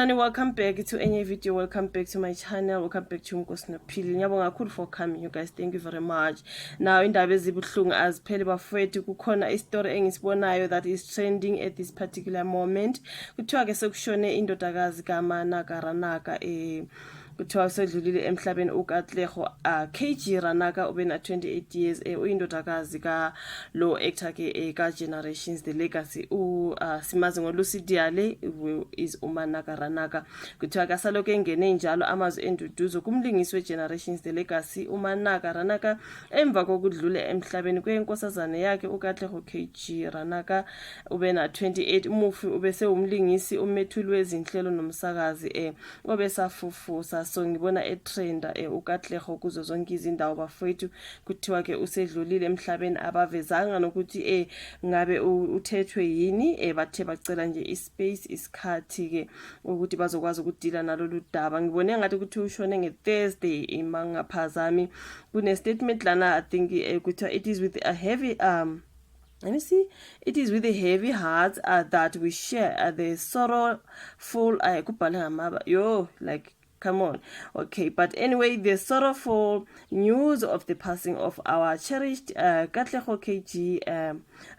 And welcome back to any video. Welcome back to my channel. Welcome back to Nkosinophile. Ngiyabonga kakhulu for coming, you guys. Thank you very much. Now indaba ezibuhlungu aziphele bafowethu, kukhona istory engisibonayo that is trending at this particular moment. Kuthiwa ke sekushone indodakazi kaManaka Ranaka kuthiwa sedlulile emhlabeni uKatlego KG Ranaka ubena 28 years uyindodakazi ka lo actor ke ka Generations The Legacy simazi ngoLucy Diale is uManaka Ranaka. Kuthiwa kasaloke engene njalo amazwi enduduzo kumlingisi weGenerations The Legacy uManaka Ranaka emva kokudlula emhlabeni kwenkosazane yakhe uKatlego KG Ranaka ubena 28. Umufi ubese umlingisi umethuli wezinhlelo nomsakazi obesafufusa. So ngibona etrenda uKatlego kuzo zonke izindawo bafowethu kuthiwa ke usedlulile emhlabeni abavezanga nokuthi ngabe uthethwe yini bathe bacela nje ispace isikhathi ke ukuthi bazokwazi ukudila nalolu daba. Ngibone ngathi ukuthi ushone ngeThursday imangaphazami kune statement lana I think kuthiwa it is with a heavy let me see. It is with a heavy heart that we share the sorrowful like come on. Okay, but anyway, the sorrowful news of the passing of our cherished Katlego KG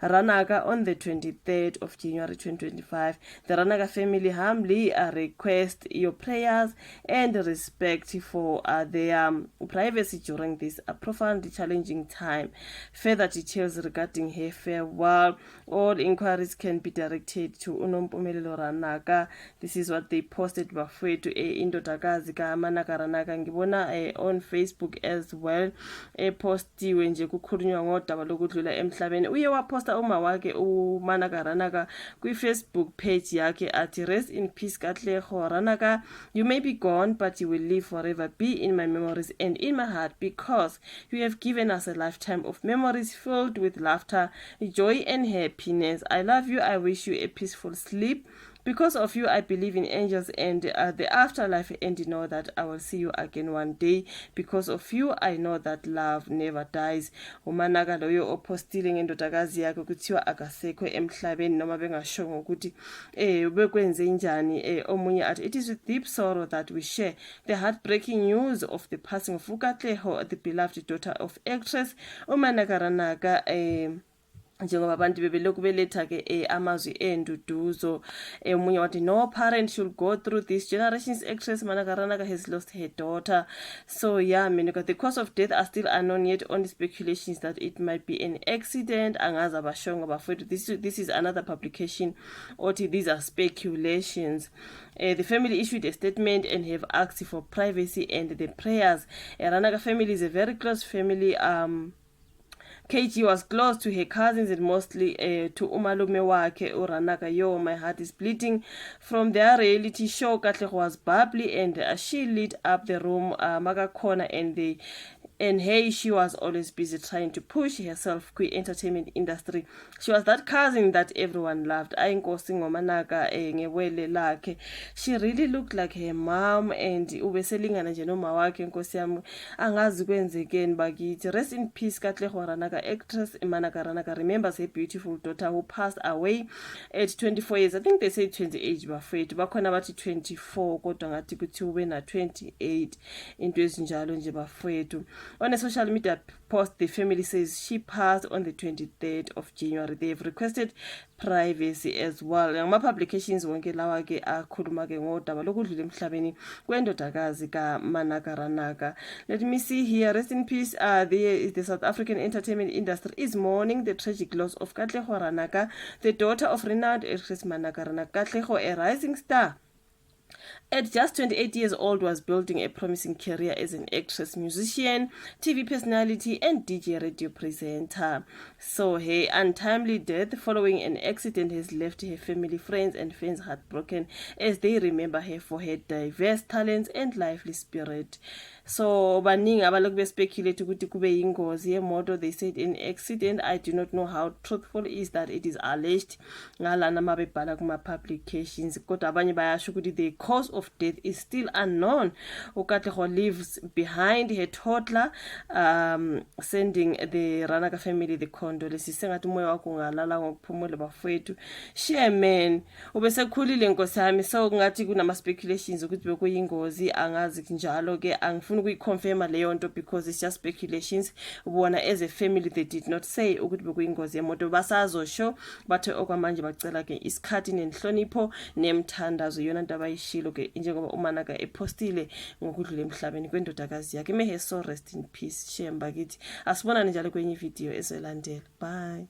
Ranaka on the 23rd of January 2025. The Ranaka family humbly request your prayers and respect for their privacy during this profoundly challenging time. Further details regarding her farewell, all inquiries can be directed to Unompumelelo Ranaka. This is what they posted bafowethu indodakazi kaManaka Ranaka. Ngibona on Facebook as well postiwe nje kukhulunywa ngodaba lokudlula emhlabeni. Uye waposta uma wake uManaka Ranaka kwi-Facebook page yakhe athi rest in peace Katlego Ranaka, you may be gone but you will live forever, be in my memories and in my heart, because you have given us a lifetime of memories filled with laughter, joy and happiness. I love you. I wish you a peaceful sleep. Because of you, I believe in angels and the afterlife, and know that I will see you again one day. Because of you, I know that love never dies. uManaka loyo opostile ngendodakazi yakhe kuthiwa akasekho emhlabeni noma bengashongo ukuthi bekwenze njani. Omunye athi it is with deep sorrow that we share the heartbreaking news of the passing of uKatlego, the beloved daughter of actress uManaka Ranaka. Njengoba abantu bebelokhu beletha ke amazwi enduduzo. Omunye wathi no parent should go through this. Generations actress Manaka Ranaka has lost her daughter. So yeah, the cause of death are still unknown yet. Only speculations that it might be an accident. Angaza bashonga bafowethu. This is another publication. These are speculations. The family issued a statement and have asked for privacy and the prayers. Ranaka family is a very close family. KG was close to her cousins and mostly to umalume wakhe uRanaka. Yo, my heart is bleeding. From their reality show, Katlego was bubbly and she lit up the room. Magakona and hey, she was always busy trying to push herself entertainment industry. She was that cousin that everyone loved. Ayinkosi ngoManaka ngewele lakhe. She really looked like her mom and ubeselingana nje noma wakhe nkosi yami. Angazi kwenzekeni bakithi. Rest in peace Katlego Ranaka. Actress Manaka Ranaka remembers her beautiful daughter who passed away at 24 years. I think they say 28 bafowethu. Bakhona bathi 24 kodwa ngathi kuthi ube na 28 into ezinjalo nje bafowethu. On a social media post, the family says she passed on the 23rd of January. They have requested privacy as well. Ngama publications wonke lawa ke akhuluma ke ngodaba lokudlula emhlabeni kwendodakazi kaManaka Ranaka. Let me see here. Rest in peace. The South African entertainment industry is mourning the tragic loss of Katlego Ranaka, the daughter of renowned actress Manaka Ranaka. Katlego, a rising star, at just 28 years old, was building a promising career as an actress, musician, TV personality, and DJ radio presenter. So her untimely death following an accident has left her family, friends, and fans heartbroken as they remember her for her diverse talents and lively spirit. So baningi abalokhu bespeculate ukuthi kube yingozi yemoto. They said an accident. I do not know how truthful is that it is alleged ngalana mabebhala kuma publications, kodwa abanye bayasho ukuthi they cause of death is still unknown. Katlego leaves behind her toddler, sending the Ranaka family the condolences. Sengathi umoya wakho ungalala ngokuphumula bafowethu. Share man, ubesekhulile nkosi yami, so ngathi kunama speculations ukuthi bekuyingozi, angazi njalo ke, angifuni ukuyiconfirma leyo nto because it's just speculations. Ubona as a family they did not say ukuthi bekuyingozi yemoto, basazosho bathe okwamanje bacela ke isikhathi nenhlonipho nemthandazo, yona nto abayishilo ke njengoba uManaka epostile ngokudlula emhlabeni kwendodakazi yakhe. May her soul rest in peace. Shemba kithi asibonane njalo kwenye video ezolandela. Bye.